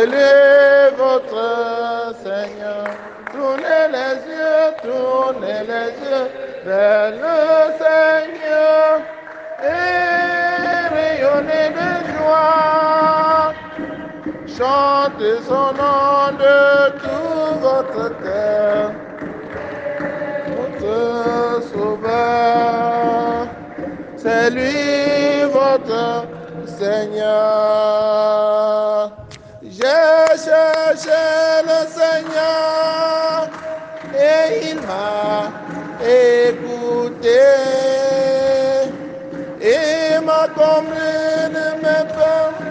appelez votre Seigneur. Tournez les yeux vers le Seigneur et rayonnez de joie. Chantez son nom de tout votre cœur. Votre Sauveur, c'est lui votre Seigneur. J'ai cherché le Seigneur et il m'a écouté et m'a comblé de mes peines.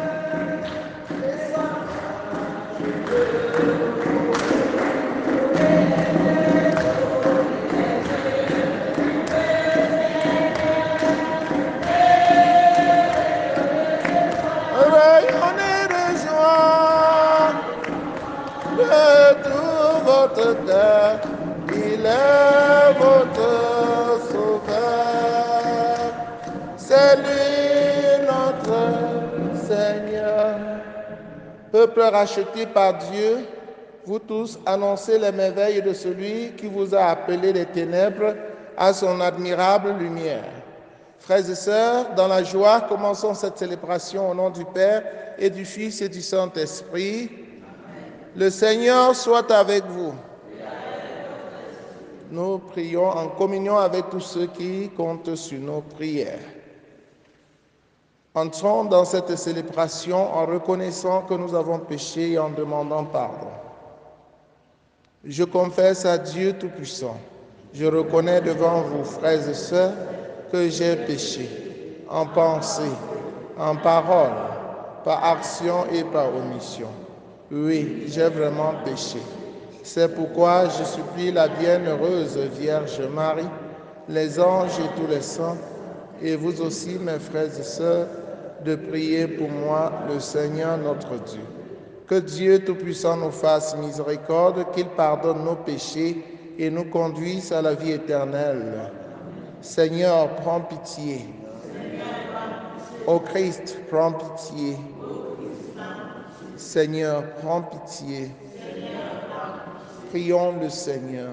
Rayonnez de joie de tout votre cœur. Il est votre Sauveur. C'est lui notre Seigneur. Peuple racheté par Dieu, vous tous annoncez les merveilles de celui qui vous a appelé des ténèbres à son admirable lumière. Frères et sœurs, dans la joie, commençons cette célébration au nom du Père et du Fils et du Saint-Esprit. Le Seigneur soit avec vous. Nous prions en communion avec tous ceux qui comptent sur nos prières. Entrons dans cette célébration en reconnaissant que nous avons péché et en demandant pardon. Je confesse à Dieu Tout-Puissant, je reconnais devant vous, frères et sœurs, que j'ai péché en pensée, en parole, par action et par omission. Oui, j'ai vraiment péché. C'est pourquoi je supplie la bienheureuse Vierge Marie, les anges et tous les saints, et vous aussi, mes frères et sœurs, de prier pour moi, le Seigneur notre Dieu. Que Dieu Tout-Puissant nous fasse miséricorde, qu'il pardonne nos péchés et nous conduise à la vie éternelle. Seigneur, prends pitié. Ô Christ, prends pitié. Seigneur, prends pitié. Prions le Seigneur.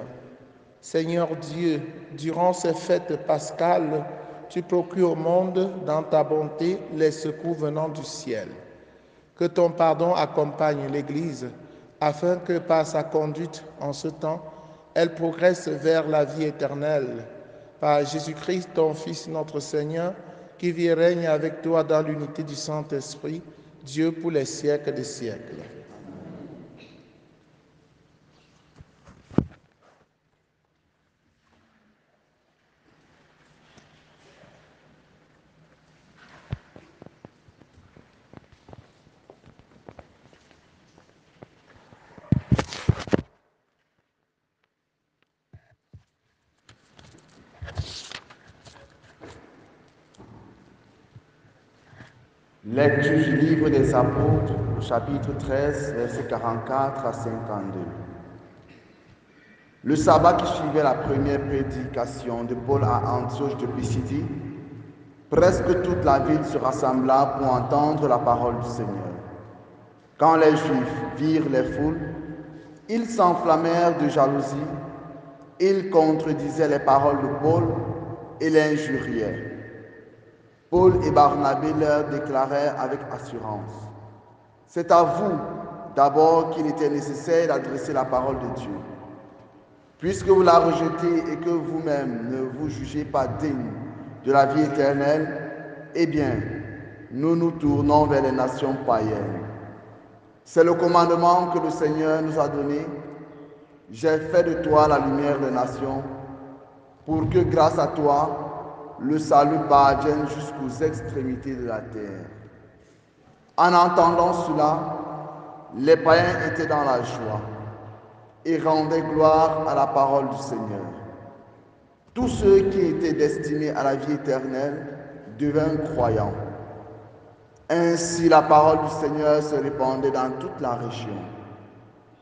Seigneur Dieu, durant ces fêtes pascales, tu procures au monde, dans ta bonté, les secours venant du ciel. Que ton pardon accompagne l'Église, afin que par sa conduite en ce temps, elle progresse vers la vie éternelle. Par Jésus-Christ, ton Fils, notre Seigneur, qui vit et règne avec toi dans l'unité du Saint-Esprit, Dieu pour les siècles des siècles. Lecture du livre des Apôtres, chapitre 13, versets 44 à 52. Le sabbat qui suivait la première prédication de Paul à Antioche de Pisidie, presque toute la ville se rassembla pour entendre la parole du Seigneur. Quand les Juifs virent les foules, ils s'enflammèrent de jalousie, ils contredisaient les paroles de Paul et l'injuriaient. Paul et Barnabé leur déclarèrent avec assurance: « C'est à vous d'abord qu'il était nécessaire d'adresser la parole de Dieu. Puisque vous la rejetez et que vous-même ne vous jugez pas digne de la vie éternelle, eh bien, nous nous tournons vers les nations païennes. C'est le commandement que le Seigneur nous a donné. J'ai fait de toi la lumière des nations, pour que grâce à toi, le salut parvienne jusqu'aux extrémités de la terre. » En entendant cela, les païens étaient dans la joie et rendaient gloire à la parole du Seigneur. Tous ceux qui étaient destinés à la vie éternelle devinrent croyants. Ainsi, la parole du Seigneur se répandait dans toute la région.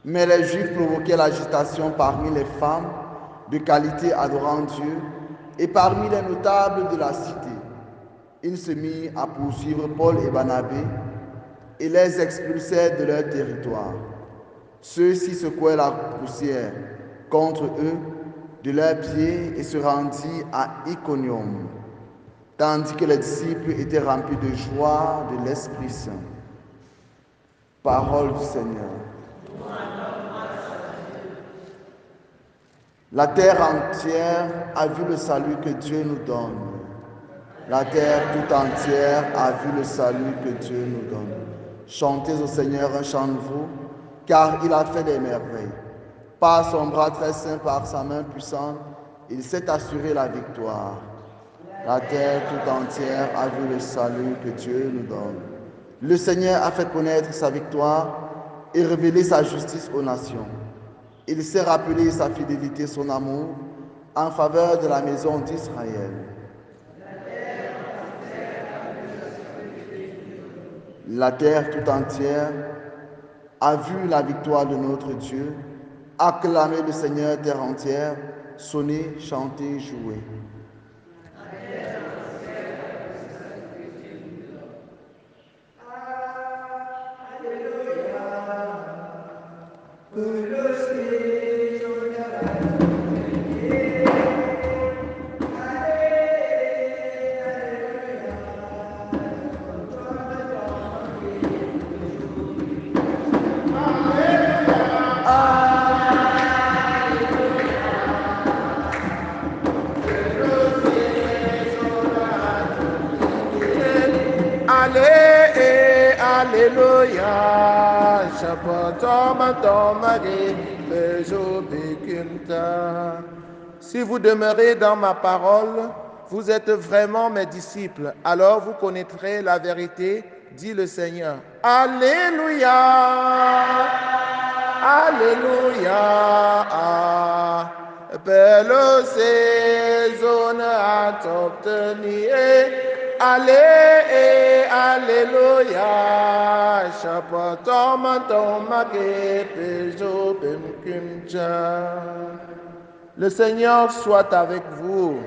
Mais les Juifs provoquaient l'agitation parmi les femmes de qualité adorant Dieu et parmi les notables de la cité. Ils se mirent à poursuivre Paul et Barnabé et les expulsait de leur territoire. Ceux-ci secouaient la poussière contre eux de leurs pieds et se rendirent à Iconium, tandis que les disciples étaient remplis de joie de l'Esprit Saint. Parole du Seigneur. La terre entière a vu le salut que Dieu nous donne. La terre tout entière a vu le salut que Dieu nous donne. Chantez au Seigneur un chant nouveau, car il a fait des merveilles. Par son bras très saint, par sa main puissante, il s'est assuré la victoire. La terre tout entière a vu le salut que Dieu nous donne. Le Seigneur a fait connaître sa victoire et révélé sa justice aux nations. Il s'est rappelé sa fidélité, son amour, en faveur de la maison d'Israël. La terre tout entière a vu la victoire de notre Dieu. Acclamez le Seigneur, terre entière, sonnez, chantez, jouez. Alléluia, si vous demeurez dans ma parole, vous êtes vraiment mes disciples. Alors vous connaîtrez la vérité, dit le Seigneur. Alléluia, Alléluia. Belle saison à t'obtenir. Allez, Alléluia. Le Seigneur soit avec vous.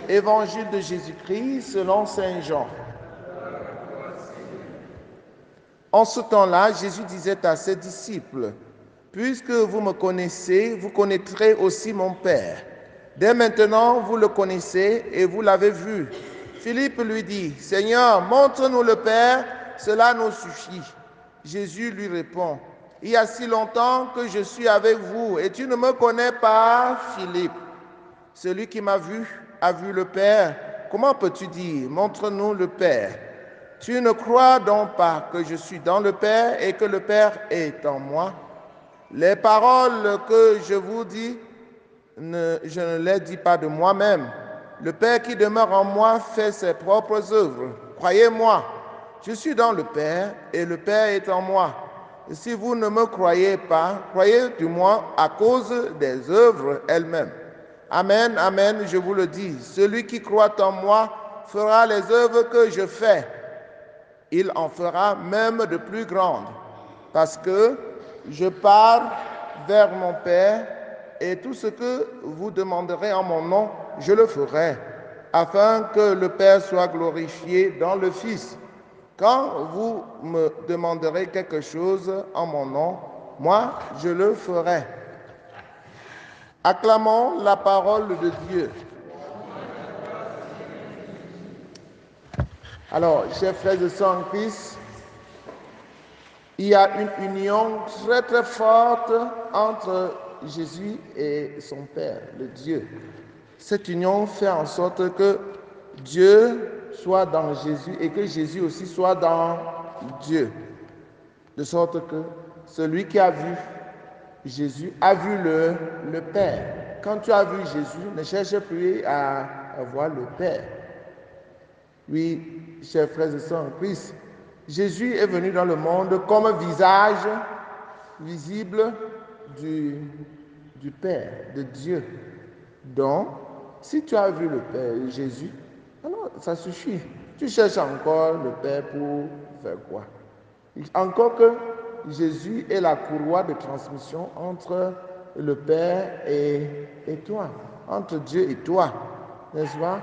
Évangile de Jésus-Christ selon Saint Jean. En ce temps-là, Jésus disait à ses disciples, « Puisque vous me connaissez, vous connaîtrez aussi mon Père. Dès maintenant, vous le connaissez et vous l'avez vu. » Philippe lui dit, « Seigneur, montre-nous le Père, cela nous suffit. » Jésus lui répond, « Il y a si longtemps que je suis avec vous et tu ne me connais pas, Philippe. Celui qui m'a vu a vu le Père. Comment peux-tu dire, montre-nous le Père? Tu ne crois donc pas que je suis dans le Père et que le Père est en moi? Les paroles que je vous dis, je ne les dis pas de moi-même. Le Père qui demeure en moi fait ses propres œuvres. Croyez-moi, je suis dans le Père et le Père est en moi. Et si vous ne me croyez pas, croyez du moins à cause des œuvres elles-mêmes. Amen, amen, je vous le dis. Celui qui croit en moi fera les œuvres que je fais. Il en fera même de plus grandes, parce que je pars vers mon Père et tout ce que vous demanderez en mon nom, je le ferai, afin que le Père soit glorifié dans le Fils. Quand vous me demanderez quelque chose en mon nom, moi, je le ferai. Acclamons la parole de Dieu. Alors, chers frères et sœurs en Christ, il y a une union très très forte entre Jésus et son Père, le Dieu. Cette union fait en sorte que Dieu soit dans Jésus et que Jésus aussi soit dans Dieu. De sorte que celui qui a vu Jésus a vu le Père. Quand tu as vu Jésus, ne cherche plus à voir le Père. Oui, chers frères et sœurs en Christ, Jésus est venu dans le monde comme un visage visible du Père, de Dieu. Donc, si tu as vu le Père, Jésus, alors ça suffit. Tu cherches encore le Père pour faire quoi? Encore que Jésus est la courroie de transmission entre le Père et toi, entre Dieu et toi, n'est-ce pas?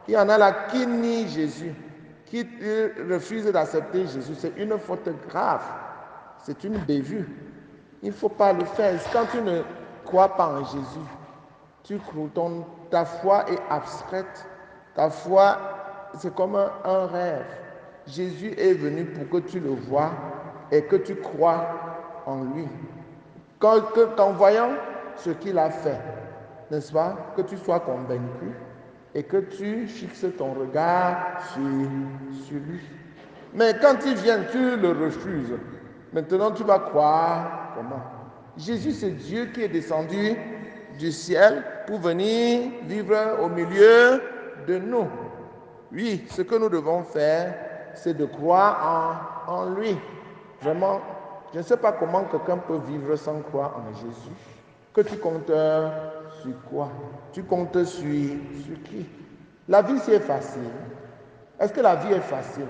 Il y en a là qui nient Jésus, qui qui refuse d'accepter Jésus, c'est une faute grave. C'est une bévue. Il ne faut pas le faire. Quand tu ne crois pas en Jésus, ta foi est abstraite. Ta foi, c'est comme un rêve. Jésus est venu pour que tu le vois et que tu crois en lui. Qu'en voyant ce qu'il a fait, n'est-ce pas, que tu sois convaincu et que tu fixes ton regard sur lui. Mais quand il vient, tu le refuses. Maintenant, tu vas croire comment? Jésus, c'est Dieu qui est descendu du ciel pour venir vivre au milieu de nous. Oui, ce que nous devons faire, c'est de croire en lui. Vraiment, je ne sais pas comment quelqu'un peut vivre sans croire en Jésus. Que tu comptes sur quoi? Tu comptes sur qui? La vie, c'est facile. Est-ce que la vie est facile?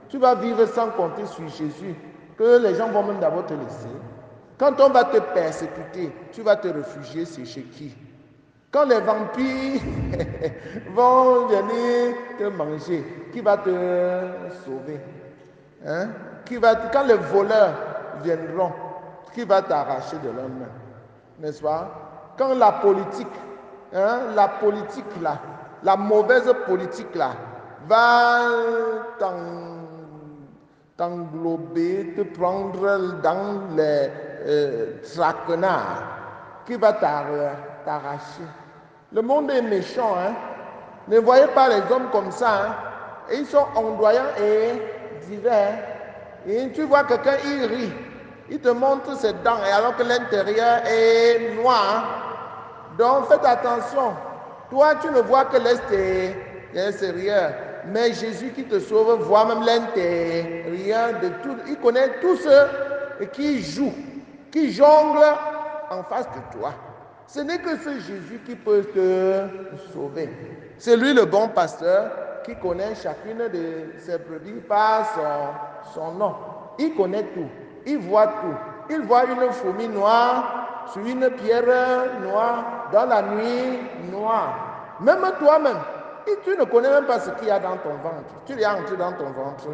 Tu vas vivre sans compter sur Jésus, que les gens vont même d'abord te laisser. Quand on va te persécuter, tu vas te réfugier chez qui? Quand les vampires vont venir te manger, qui va te sauver? Hein? Quand les voleurs viendront, qui va t'arracher de leurs mains? N'est-ce pas? Quand la politique là, la mauvaise politique là, va t'englober, te prendre dans les traquenards, qui va t'arracher. Le monde est méchant, hein? Ne voyez pas les hommes comme ça, hein? Et ils sont ondoyants et divers. Et tu vois quelqu'un, il rit, il te montre ses dents, alors que l'intérieur est noir. Donc faites attention. Toi, tu ne vois que l'extérieur. Mais Jésus qui te sauve voit même l'intérieur de tout. Il connaît tous ceux qui jouent, qui jonglent en face de toi. Ce n'est que ce Jésus qui peut te sauver. C'est lui le bon pasteur qui connaît chacune de ses brebis par son nom. Il connaît tout. Il voit tout. Il voit une fourmi noire sur une pierre noire dans la nuit noire. Même toi-même, tu ne connais même pas ce qu'il y a dans ton ventre. Tu es entré dans ton ventre.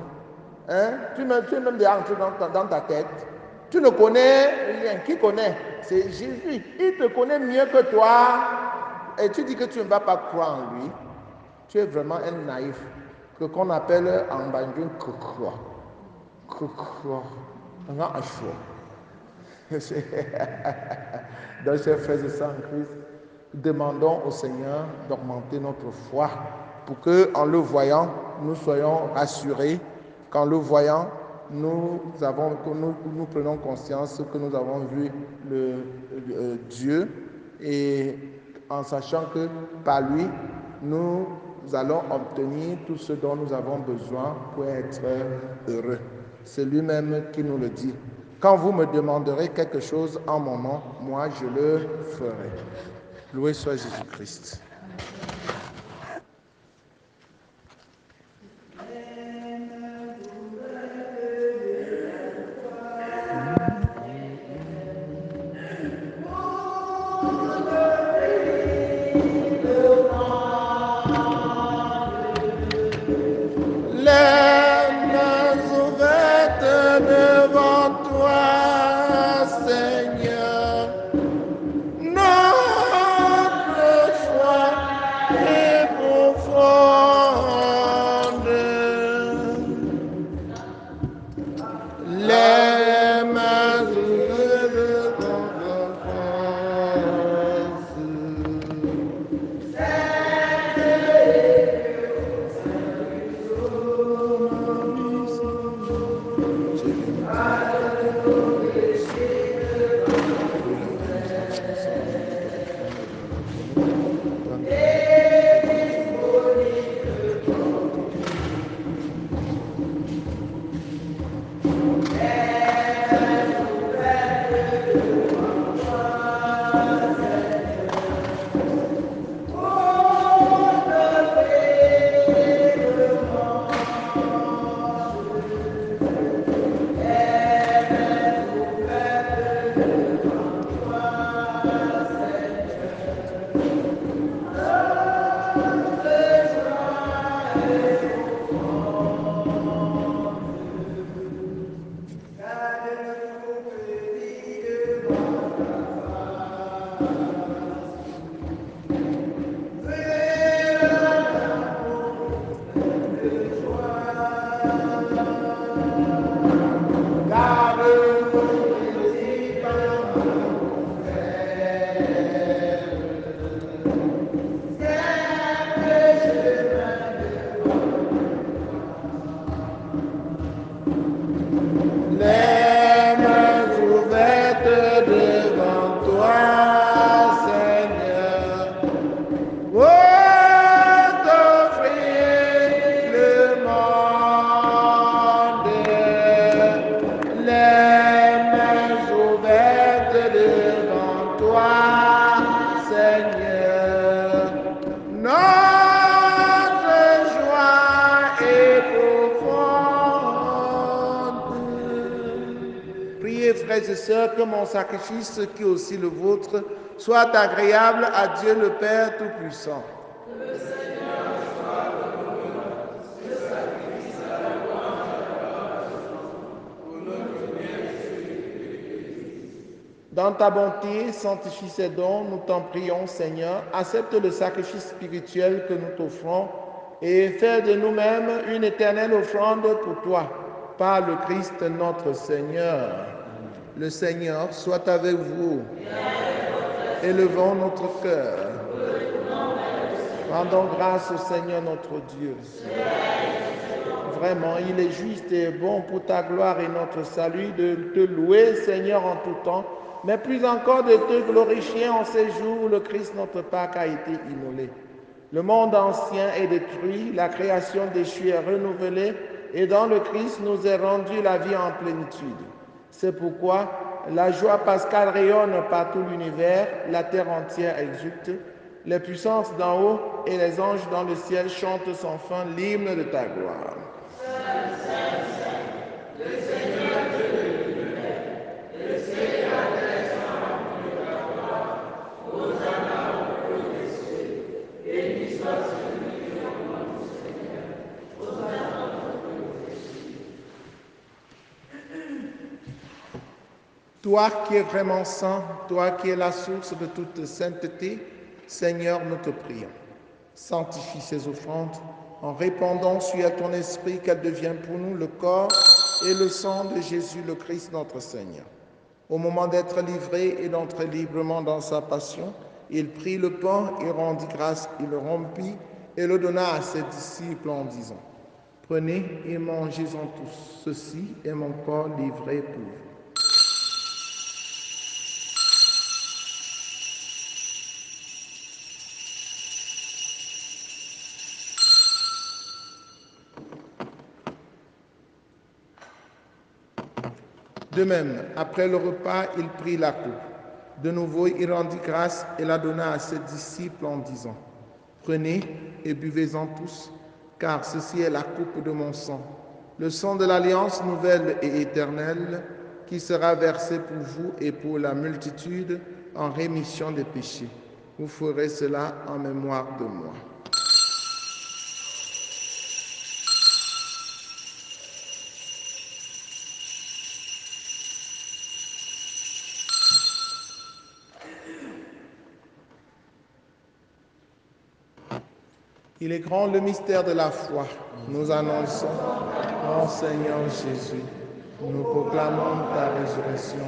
Hein? Tu es même déjà entré dans ta tête. Tu ne connais rien. Qui connaît? C'est Jésus. Il te connaît mieux que toi. Et tu dis que tu ne vas pas croire en lui. Tu es vraiment un naïf. Qu'on appelle en banjou kokro. Kokro. Donc, chers frères et sœurs en Christ, demandons au Seigneur d'augmenter notre foi pour qu'en le voyant, nous soyons rassurés, qu'en le voyant, nous prenons conscience que nous avons vu Dieu et en sachant que par lui, nous allons obtenir tout ce dont nous avons besoin pour être heureux. C'est lui-même qui nous le dit. Quand vous me demanderez quelque chose en mon nom, moi je le ferai. Loué soit Jésus-Christ. frères et sœurs, que mon sacrifice, qui est aussi le vôtre, soit agréable à Dieu le Père Tout-Puissant. Dans ta bonté, sanctifie ces dons, nous t'en prions, Seigneur. Accepte le sacrifice spirituel que nous t'offrons et fais de nous-mêmes une éternelle offrande pour toi, par le Christ notre Seigneur. Le Seigneur soit avec vous. Élevons notre cœur. Rendons grâce au Seigneur notre Dieu. Vraiment, il est juste et bon pour ta gloire et notre salut de te louer, Seigneur, en tout temps, mais plus encore de te glorifier en ces jours où le Christ, notre Pâque, a été immolé. Le monde ancien est détruit, la création déchue est renouvelée, et dans le Christ nous est rendue la vie en plénitude. C'est pourquoi la joie pascale rayonne par tout l'univers, la terre entière exulte, les puissances d'en haut et les anges dans le ciel chantent sans fin l'hymne de ta gloire. Toi qui es vraiment saint, toi qui es la source de toute sainteté, Seigneur, nous te prions. Sanctifie ces offrandes en répandant sur ton esprit qu'elles deviennent pour nous le corps et le sang de Jésus le Christ notre Seigneur. Au moment d'être livré et d'entrer librement dans sa passion, il prit le pain et rendit grâce, il le rompit et le donna à ses disciples en disant, « Prenez et mangez-en tous, ceci est mon corps livré pour vous. » De même, après le repas, il prit la coupe. De nouveau, il rendit grâce et la donna à ses disciples en disant, « Prenez et buvez-en tous, car ceci est la coupe de mon sang, le sang de l'alliance nouvelle et éternelle, qui sera versé pour vous et pour la multitude en rémission des péchés. Vous ferez cela en mémoire de moi. » Il est grand le mystère de la foi. Nous annonçons, ô Seigneur Jésus, nous proclamons ta résurrection,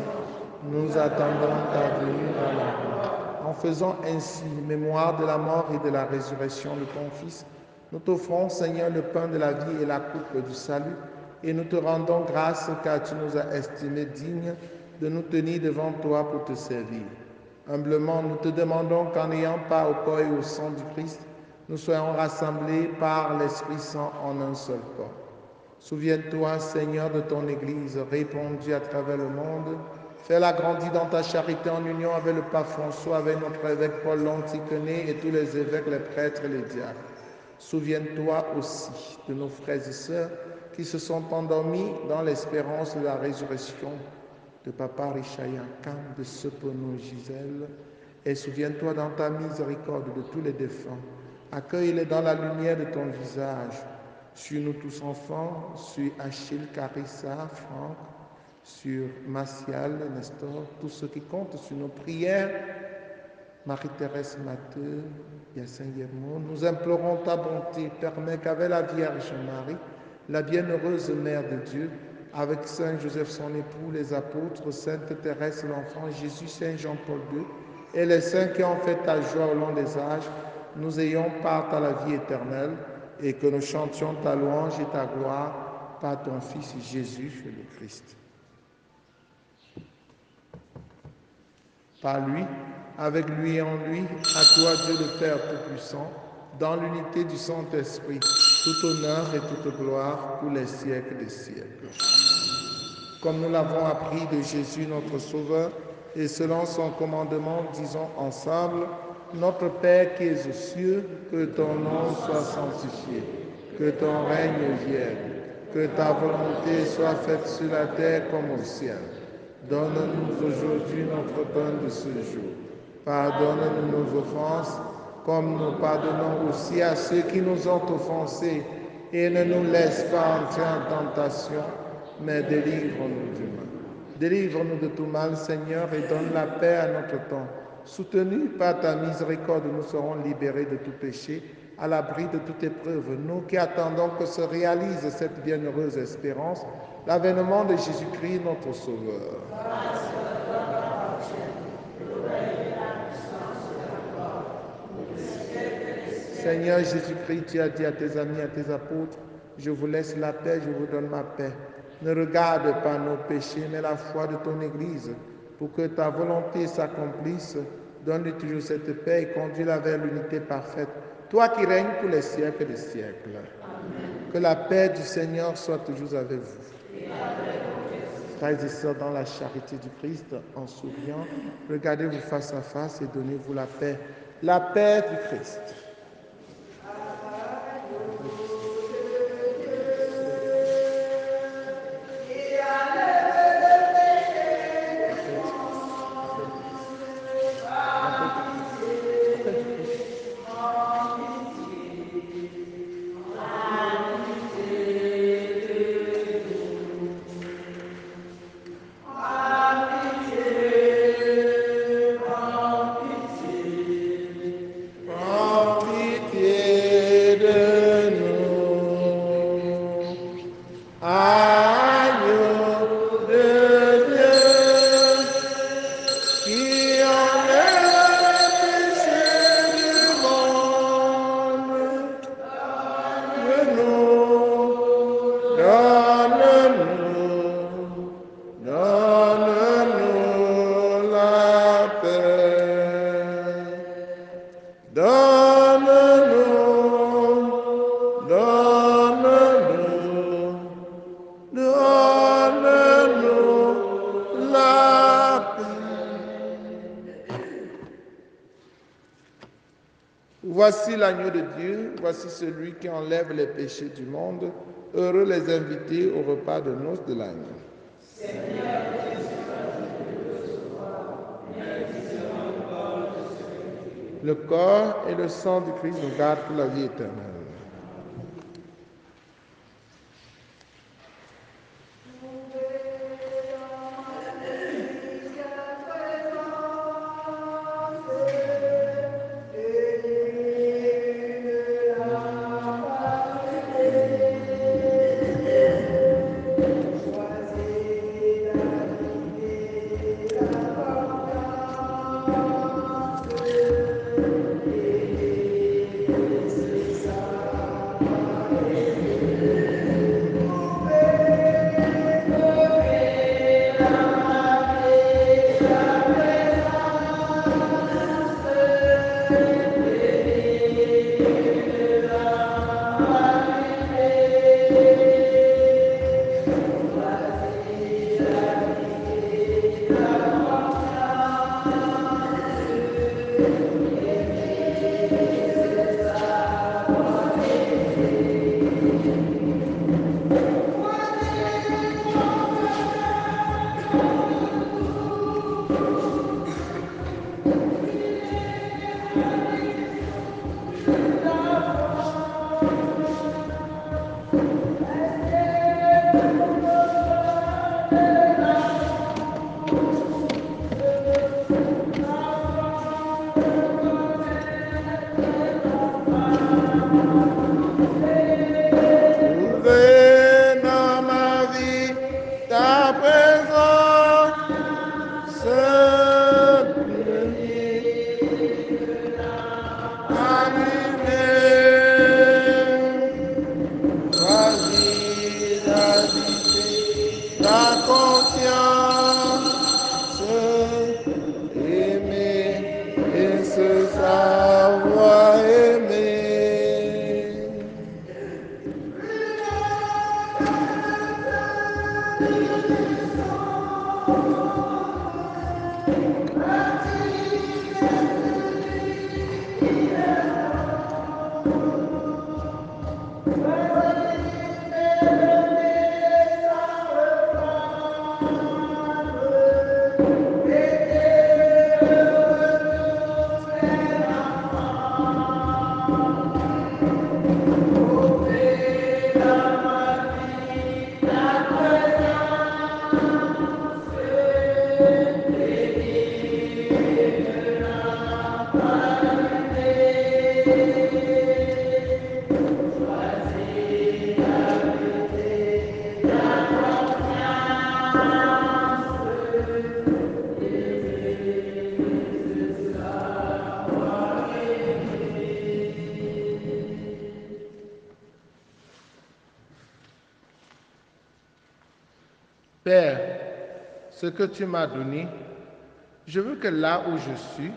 nous attendons ta venue dans la vie. En faisant ainsi mémoire de la mort et de la résurrection de ton Fils, nous t'offrons, Seigneur, le pain de la vie et la coupe du salut, et nous te rendons grâce car tu nous as estimés dignes de nous tenir devant toi pour te servir. Humblement, nous te demandons qu'en n'ayant pas au corps et au sang du Christ, nous soyons rassemblés par l'Esprit Saint en un seul corps. Souviens-toi, Seigneur, de ton Église répandue à travers le monde. Fais-la grandir dans ta charité en union avec le pape François, avec notre évêque Paul l'Antiquené et tous les évêques, les prêtres et les diacres. Souviens-toi aussi de nos frères et sœurs qui se sont endormis dans l'espérance de la résurrection de Papa Richayakan, de Sepono Gisèle, et souviens-toi dans ta miséricorde de tous les défunts. Accueille-les dans la lumière de ton visage, sur nous tous enfants, sur Achille, Carissa, Franck, sur Martial, Nestor, tous ceux qui comptent sur nos prières, Marie-Thérèse Matteux, Yacine Guillermo, nous implorons ta bonté, permets qu'avec la Vierge Marie, la bienheureuse Mère de Dieu, avec Saint Joseph son époux, les apôtres, Sainte Thérèse l'enfant Jésus, Saint Jean-Paul II, et les saints qui ont fait ta joie au long des âges, nous ayons part à la vie éternelle et que nous chantions ta louange et ta gloire par ton Fils Jésus le Christ. Par lui, avec lui et en lui, à toi Dieu le Père Tout-Puissant, dans l'unité du Saint-Esprit, tout honneur et toute gloire pour les siècles des siècles. Comme nous l'avons appris de Jésus notre Sauveur, et selon son commandement, disons ensemble, notre Père qui es aux cieux, que ton nom soit sanctifié, que ton règne vienne, que ta volonté soit faite sur la terre comme au ciel. Donne-nous aujourd'hui notre pain de ce jour. Pardonne-nous nos offenses, comme nous pardonnons aussi à ceux qui nous ont offensés. Et ne nous laisse pas entrer en tentation, mais délivre-nous du mal. Délivre-nous de tout mal, Seigneur, et donne la paix à notre temps. Soutenus par ta miséricorde, nous serons libérés de tout péché, à l'abri de toute épreuve. Nous qui attendons que se réalise cette bienheureuse espérance, l'avènement de Jésus-Christ, notre Sauveur. Seigneur Jésus-Christ, tu as dit à tes amis, à tes apôtres, je vous laisse la paix, je vous donne ma paix. Ne regarde pas nos péchés, mais la foi de ton Église, pour que ta volonté s'accomplisse. Donne-lui toujours cette paix et conduis-la vers l'unité parfaite. Toi qui règnes pour les siècles des siècles. Que la paix du Seigneur soit toujours avec vous. Frères et sœurs, dans la charité du Christ, en souriant, regardez-vous face à face et donnez-vous la paix. La paix du Christ. Voici l'agneau de Dieu, voici celui qui enlève les péchés du monde. Heureux les invités au repas de noces de l'agneau. Le corps et le sang du Christ nous gardent pour la vie éternelle. Père, ce que tu m'as donné, je veux que là où je suis,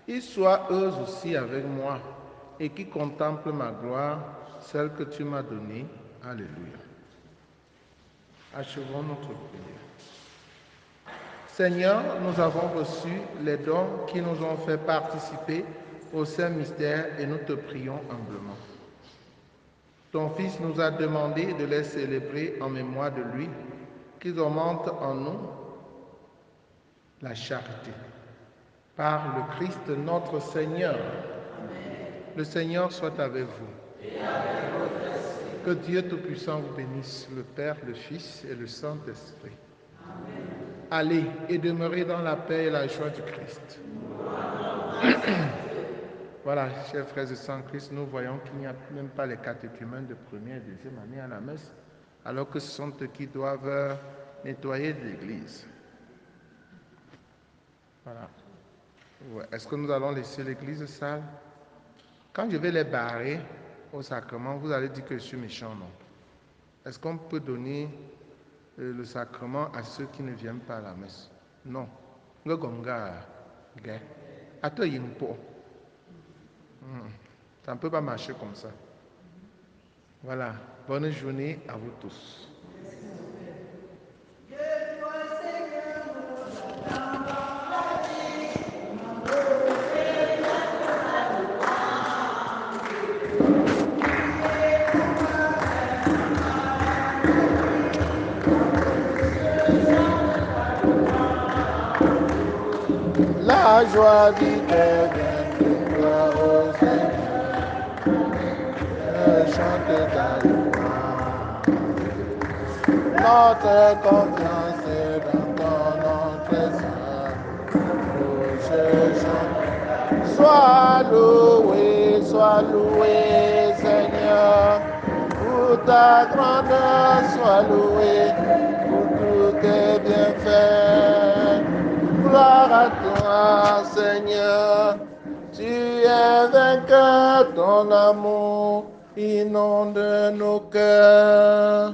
ils soient eux aussi avec moi et qu'ils contemplent ma gloire, celle que tu m'as donnée. Alléluia. Achevons notre prière. Seigneur, nous avons reçu les dons qui nous ont fait participer au saint mystère et nous te prions humblement. Ton Fils nous a demandé de les célébrer en mémoire de lui, qu'ils augmentent en nous la charité. Par le Christ notre Seigneur. Le Seigneur soit avec vous. Que Dieu Tout-Puissant vous bénisse, le Père, le Fils et le Saint-Esprit. Allez et demeurez dans la paix et la joie du Christ. Voilà, chers frères et sœurs en Christ, nous voyons qu'il n'y a même pas les catéchumènes de première et deuxième année à la messe, alors que ce sont eux qui doivent nettoyer l'église. Voilà. Ouais. Est-ce que nous allons laisser l'église sale? Quand je vais les barrer au sacrement, vous allez dire que je suis méchant, non? Est-ce qu'on peut donner le sacrement à ceux qui ne viennent pas à la messe? Non. Ça ne peut pas marcher comme ça. Voilà. Bonne journée à vous tous. La joie d'hiver viendra au Seigneur. Je chante ta louange. Notre confiance est dans ton trésor. Je chante. Sois loué, Seigneur, pour ta grandeur, sois loué, pour tous tes bienfaits. Gloire à toi, Seigneur, tu es vainqueur, ton amour inonde nos cœurs.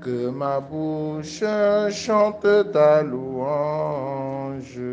Que ma bouche chante ta louange.